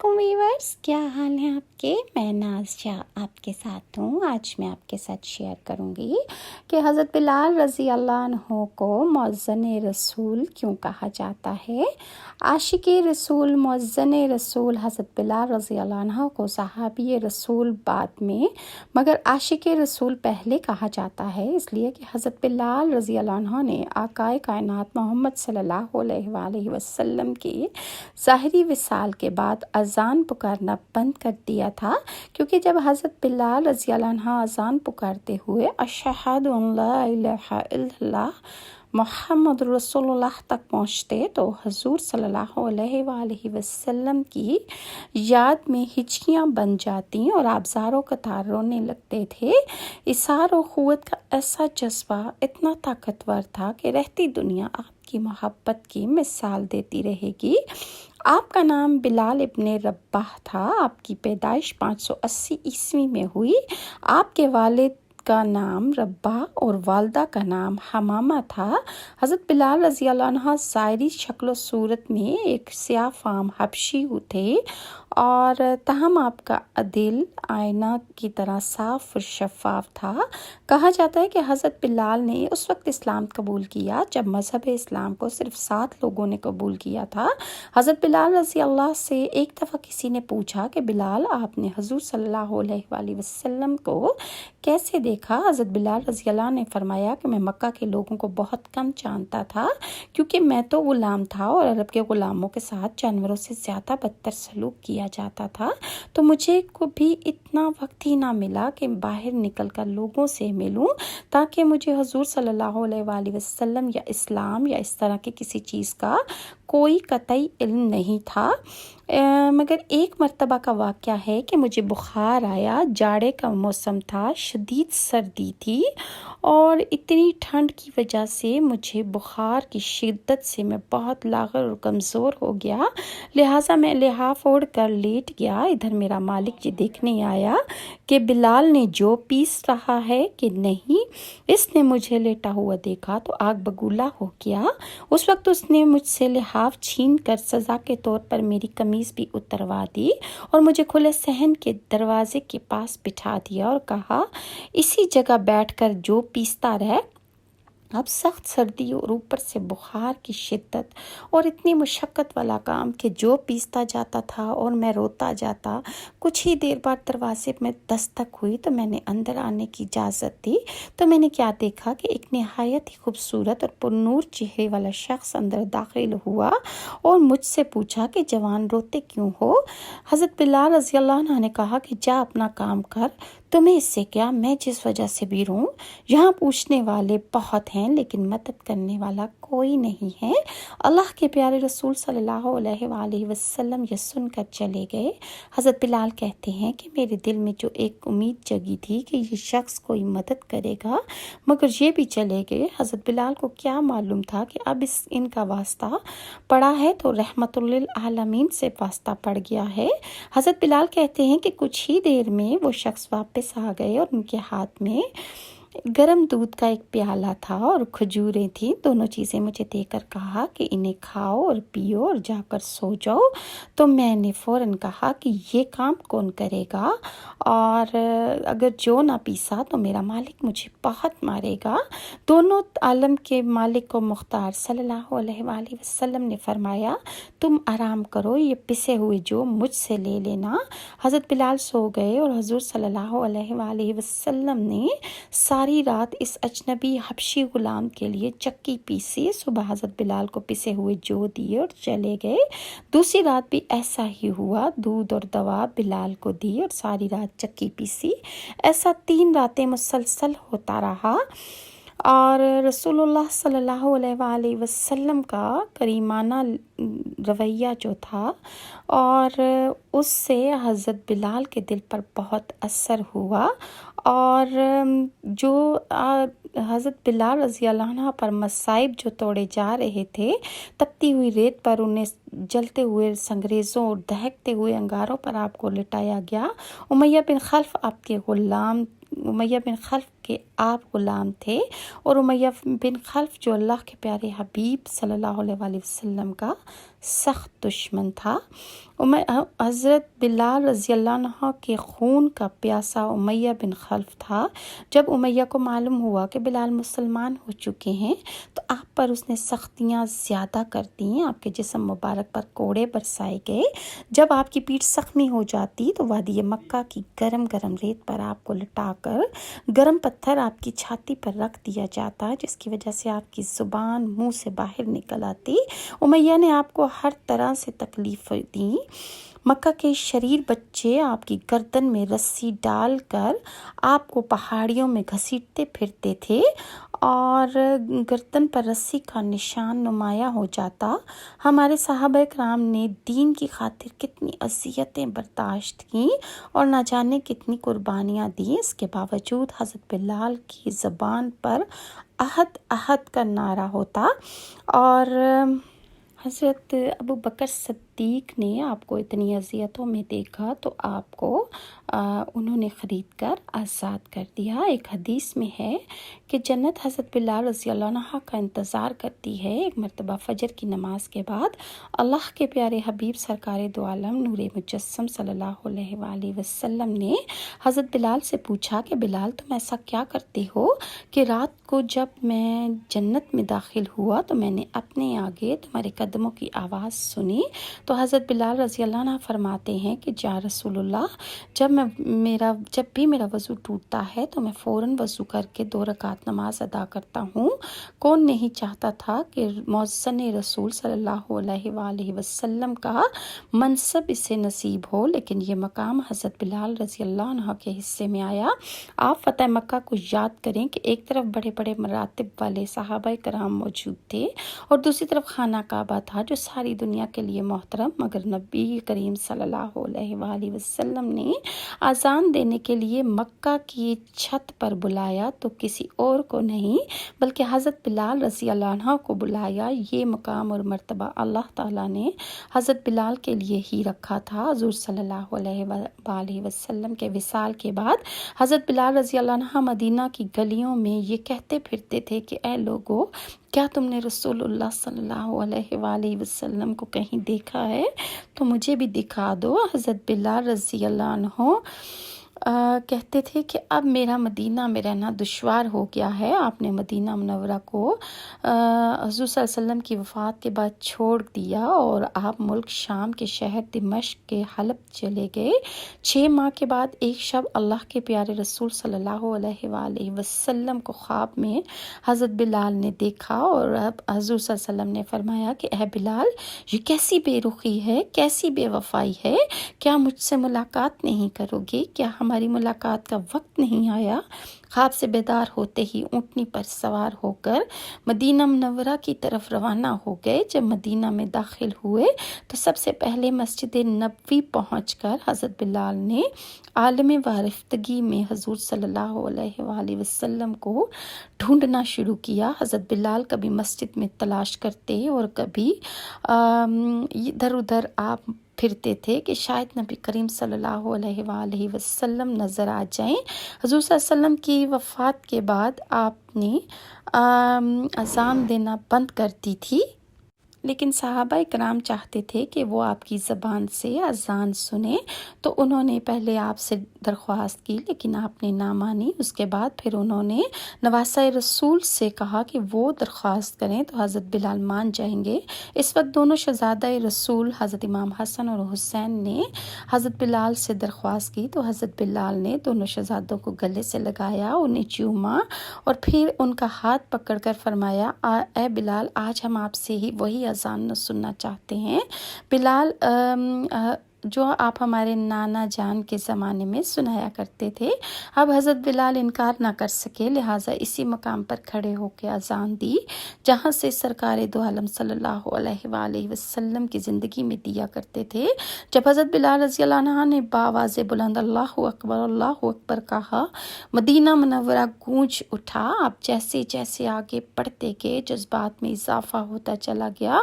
علیکم ویورز، کیا حال ہیں آپ کے؟ میں ناز شاہ آپ کے ساتھ ہوں۔ آج میں آپ کے ساتھ شیئر کروں گی کہ حضرت بلال رضی اللہ عنہ کو مؤذن رسول کیوں کہا جاتا ہے۔ عاشق رسول، مؤذن رسول حضرت بلال رضی اللہ عنہ کو صحابی رسول بعد میں مگر عاشق رسول پہلے کہا جاتا ہے، اس لیے کہ حضرت بلال رضی اللہ عنہ نے آقائے کائنات محمد صلی اللہ علیہ وآلہ وسلم کی ظاہری وصال کے بعد اذان پکارنا بند کر دیا تھا، کیونکہ جب حضرت بلال رضی اللہ عنہ اذان پکارتے ہوئے اشہد ان لا الہ الا اللہ محمد رسول اللہ تک پہنچتے تو حضور صلی اللہ علیہ وآلہ وسلم کی یاد میں ہچکیاں بن جاتی اور آپ زاروں قطار رونے لگتے تھے۔ اثار و قوت کا ایسا جذبہ اتنا طاقتور تھا کہ رہتی دنیا آپ کی محبت کی مثال دیتی رہے گی۔ آپ کا نام بلال ابن رباح تھا۔ آپ کی پیدائش 580 عیسوی میں ہوئی۔ آپ کے والد کا نام رباح اور والدہ کا نام حمامہ تھا۔ حضرت بلال رضی اللہ عنہ ظاہری شکل و صورت میں ایک سیاہ فام حبشی تھے اور تاہم آپ کا دل آئینہ کی طرح صاف اور شفاف تھا۔ کہا جاتا ہے کہ حضرت بلال نے اس وقت اسلام قبول کیا جب مذہب اسلام کو صرف 7 لوگوں نے قبول کیا تھا۔ حضرت بلال رضی اللہ سے ایک دفعہ کسی نے پوچھا کہ بلال، آپ نے حضور صلی اللہ علیہ وآلہ وسلم کو کیسے دیکھا؟ حضرت بلال رضی اللہ نے فرمایا کہ میں مکہ کے لوگوں کو بہت کم جانتا تھا، کیونکہ میں تو غلام تھا اور عرب کے غلاموں کے ساتھ جانوروں سے زیادہ بدتر سلوک کیا جاتا تھا، تو مجھے کو بھی اتنا وقت ہی نہ ملا کہ باہر نکل کر لوگوں سے ملوں، تاکہ مجھے حضور صلی اللہ علیہ وآلہ وسلم یا اسلام یا اس طرح کی کسی چیز کا کوئی قطعی علم نہیں تھا۔ مگر ایک مرتبہ کا واقعہ ہے کہ مجھے بخار آیا۔ جاڑے کا موسم تھا، شدید سردی تھی اور اتنی ٹھنڈ کی وجہ سے مجھے بخار کی شدت سے میں بہت لاغر اور کمزور ہو گیا، لہٰذا میں لحاف اوڑھ کر لیٹ گیا۔ ادھر میرا مالک یہ دیکھنے آیا کہ بلال نے جو پیس رہا ہے کہ نہیں۔ اس نے مجھے لیٹا ہوا دیکھا تو آگ بگولا ہو گیا۔ اس وقت اس نے مجھ سے لحاف چھین کر سزا کے طور پر میری قمیض بھی اتروا دی اور مجھے کھلے صحن کے دروازے کے پاس بٹھا دیا اور کہا، اسی جگہ بیٹھ کر جو پیستا رہ۔ اب سخت سردی اور اوپر سے بخار کی شدت اور اتنی مشقت والا کام کہ جو پیستا جاتا تھا اور میں روتا جاتا۔ کچھ ہی دیر بعد دروازے میں دستک ہوئی تو میں نے اندر آنے کی اجازت دی تو میں نے کیا دیکھا کہ ایک نہایت ہی خوبصورت اور پرنور چہرے والا شخص اندر داخل ہوا اور مجھ سے پوچھا کہ جوان روتے کیوں ہو؟ حضرت بلال رضی اللہ عنہ نے کہا کہ جا اپنا کام کر، تمہیں اس سے کیا؟ میں جس وجہ سے بھی روں، یہاں پوچھنے والے بہت ہیں لیکن مدد کرنے والا کوئی نہیں ہے۔ اللہ کے پیارے رسول صلی اللہ علیہ وآلہ وسلم یہ سن کر چلے گئے۔ حضرت بلال کہتے ہیں کہ میرے دل میں جو ایک امید جگی تھی کہ یہ شخص کوئی مدد کرے گا، مگر یہ بھی چلے گئے۔ حضرت بلال کو کیا معلوم تھا کہ اب ان کا واسطہ پڑا ہے تو رحمت للعالمین سے واسطہ پڑ گیا ہے۔ حضرت بلال کہتے ہیں کہ کچھ ہی دیر میں وہ شخص واپس آ گئے اور ان کے ہاتھ میں گرم دودھ کا ایک پیالہ تھا اور کھجوریں تھیں۔ دونوں چیزیں مجھے دے کر کہا کہ انہیں کھاؤ اور پیو اور جا کر سو جاؤ۔ تو میں نے فوراً کہا کہ یہ کام کون کرے گا، اور اگر جو نہ پیسا تو میرا مالک مجھے بہت مارے گا۔ دونوں عالم کے مالک و مختار صلی اللہ علیہ وآلہ وسلم نے فرمایا، تم آرام کرو، یہ پسے ہوئے جو مجھ سے لے لینا۔ حضرت بلال سو گئے اور حضور صلی اللہ علیہ وآلہ وسلم نے ساری رات اس اجنبی حبشی غلام کے لیے چکی پیسی۔ صبح حضرت بلال کو پسے ہوئے جو دیے اور چلے گئے۔ دوسری رات بھی ایسا ہی ہوا، دودھ اور دوا بلال کو دی اور ساری رات چکی پیسی۔ ایسا 3 راتیں مسلسل ہوتا رہا اور رسول اللہ صلی اللہ علیہ وآلہ وسلم کا کریمانہ رویہ جو تھا اور اس سے حضرت بلال کے دل پر بہت اثر ہوا، اور جو حضرت بلال رضی اللہ عنہ پر مصائب جو توڑے جا رہے تھے، تپتی ہوئی ریت پر انہیں جلتے ہوئے سنگریزوں اور دہکتے ہوئے انگاروں پر آپ کو لٹایا گیا۔ امیہ بن خلف کے آپ غلام تھے، اور امیہ بن خلف جو اللہ کے پیارے حبیب صلی اللہ علیہ وآلہ وسلم کا سخت دشمن تھا۔ حضرت بلال رضی اللہ عنہ کے خون کا پیاسا امیہ بن خلف تھا۔ جب امیہ کو معلوم ہوا کہ بلال مسلمان ہو چکے ہیں تو آپ پر اس نے سختیاں زیادہ کر دیں۔ آپ کے جسم مبارک پر کوڑے برسائے گئے۔ جب آپ کی پیٹھ زخمی ہو جاتی تو وادی مکہ کی گرم گرم ریت پر آپ کو لٹا کر گرم پتھر آپ کی چھاتی پر رکھ دیا جاتا، جس کی وجہ سے آپ کی زبان منہ سے باہر نکل آتی۔ امیہ نے آپ کو ہر طرح سے تکلیف دی۔ مکہ کے شریر بچے آپ کی گردن میں رسی ڈال کر آپ کو پہاڑیوں میں گھسیٹتے پھرتے تھے اور گردن پر رسی کا نشان نمایاں ہو جاتا۔ ہمارے صحابہ کرام نے دین کی خاطر کتنی اذیتیں برداشت کیں اور نہ جانے کتنی قربانیاں دیں، اس کے باوجود حضرت بلال کی زبان پر احد احد کا نعرہ ہوتا اور حضرت ابو بکر صدیق نے آپ کو اتنی اذیتوں میں دیکھا تو آپ کو انہوں نے خرید کر آزاد کر دیا۔ ایک حدیث میں ہے کہ جنت حضرت بلال رضی اللہ عنہ کا انتظار کرتی ہے۔ ایک مرتبہ فجر کی نماز کے بعد اللہ کے پیارے حبیب سرکار دو عالم نور مجسم صلی اللہ علیہ وآلہ وسلم نے حضرت بلال سے پوچھا کہ بلال تم ایسا کیا کرتے ہو کہ رات کو جب میں جنت میں داخل ہوا تو میں نے اپنے آگے تمہارے قدموں کی آواز سنی۔ تو حضرت بلال رضی اللہ عنہ فرماتے ہیں کہ یا رسول اللہ، جب بھی میرا وضو ٹوٹتا ہے تو میں فوراً وضو کر کے 2 رکعت نماز ادا کرتا ہوں۔ کون نہیں چاہتا تھا کہ مؤذن رسول صلی اللہ علیہ وآلہ وسلم کا منصب اسے نصیب ہو، لیکن یہ مقام حضرت بلال رضی اللہ عنہ کے حصے میں آیا۔ آپ فتح مکہ کو یاد کریں کہ ایک طرف بڑے بڑے مراتب والے صحابہ کرام موجود تھے اور دوسری طرف خانہ کعبہ تھا جو ساری دنیا کے لیے محترم، مگر نبی کریم صلی اللہ علیہ وآلہ وسلم نے اذان دینے کے لیے مکہ کی چھت پر بلایا تو کسی اور کو نہیں بلکہ حضرت بلال رضی اللہ عنہ کو بلایا۔ یہ مقام اور مرتبہ اللہ تعالیٰ نے حضرت بلال کے لیے ہی رکھا تھا۔ حضور صلی اللہ علیہ وآلہ وسلم کے وصال کے بعد حضرت بلال رضی اللہ عنہ مدینہ کی گلیوں میں یہ کہتے پھرتے تھے کہ اے لوگو، کیا تم نے رسول اللہ صلی اللہ علیہ وآلہ وسلم کو کہیں دیکھا ہے تو مجھے بھی دکھا دو۔ حضرت بلال رضی اللہ عنہ کہتے تھے کہ اب میرا مدینہ میں رہنا دشوار ہو گیا ہے۔ آپ نے مدینہ منورہ کو حضور صلی اللہ علیہ وسلم کی وفات کے بعد چھوڑ دیا اور آپ ملک شام کے شہر دمشق کے حلب چلے گئے۔ 6 ماہ کے بعد ایک شب اللہ کے پیارے رسول صلی اللہ علیہ وآلہ وسلم کو خواب میں حضرت بلال نے دیکھا اور اب حضور صلی اللہ علیہ وسلم نے فرمایا کہ اے بلال، یہ کیسی بے رخی ہے، کیسی بے وفائی ہے، کیا مجھ سے ملاقات نہیں کرو گے؟ کیا ہماری ملاقات کا وقت نہیں آیا؟ خواب سے بیدار ہوتے ہی اونٹنی پر سوار ہو کر مدینہ منورہ کی طرف روانہ ہو گئے۔ جب مدینہ میں داخل ہوئے تو سب سے پہلے مسجد نبوی پہنچ کر حضرت بلال نے عالم وارفتگی میں حضور صلی اللہ علیہ وآلہ وسلم کو ڈھونڈنا شروع کیا۔ حضرت بلال کبھی مسجد میں تلاش کرتے اور کبھی ادھر ادھر آپ پھرتے تھے کہ شاید نبی کریم صلی اللہ علیہ وآلہ وسلم نظر آ جائیں۔ حضور صلی اللہ علیہ وسلم کی وفات کے بعد آپ نے اذان دینا بند کر دی تھی، لیکن صحابہ کرام چاہتے تھے کہ وہ آپ کی زبان سے اذان سنیں، تو انہوں نے پہلے آپ سے درخواست کی لیکن آپ نے نہ مانی۔ اس کے بعد پھر انہوں نے نواسہ رسول سے کہا کہ وہ درخواست کریں تو حضرت بلال مان جائیں گے۔ اس وقت دونوں شہزادہ رسول حضرت امام حسن اور حسین نے حضرت بلال سے درخواست کی تو حضرت بلال نے دونوں شہزادوں کو گلے سے لگایا، انہیں چوما اور پھر ان کا ہاتھ پکڑ کر فرمایا، اے بلال، آج ہم آپ سے ہی وہی اذان سننا چاہتے ہیں بلال جو آپ ہمارے نانا جان کے زمانے میں سنایا کرتے تھے۔ اب حضرت بلال انکار نہ کر سکے، لہٰذا اسی مقام پر کھڑے ہو کے اذان دی جہاں سے سرکار دو عالم صلی اللہ علیہ وآلہ وسلم کی زندگی میں دیا کرتے تھے۔ جب حضرت بلال رضی اللہ عنہ نے بآواز بلند اللہ اکبر کہا، مدینہ منورہ گونج اٹھا۔ آپ جیسے جیسے آگے بڑھتے گئے جذبات میں اضافہ ہوتا چلا گیا۔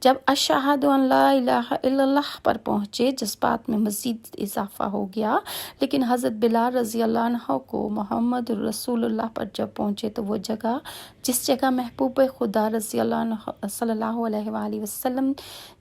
جب اشہد ان لا الہ الا اللہ پر پہنچے سے جذبات میں مزید اضافہ ہو گیا، لیکن حضرت بلال رضی اللہ عنہ کو محمد رسول اللہ پر جب پہنچے تو وہ جگہ جس جگہ محبوب خدا رضی اللہ عنہ صلی اللہ علیہ وآلہ وسلم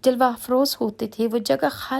جلوہ افروز ہوتے تھے، وہ جگہ خالی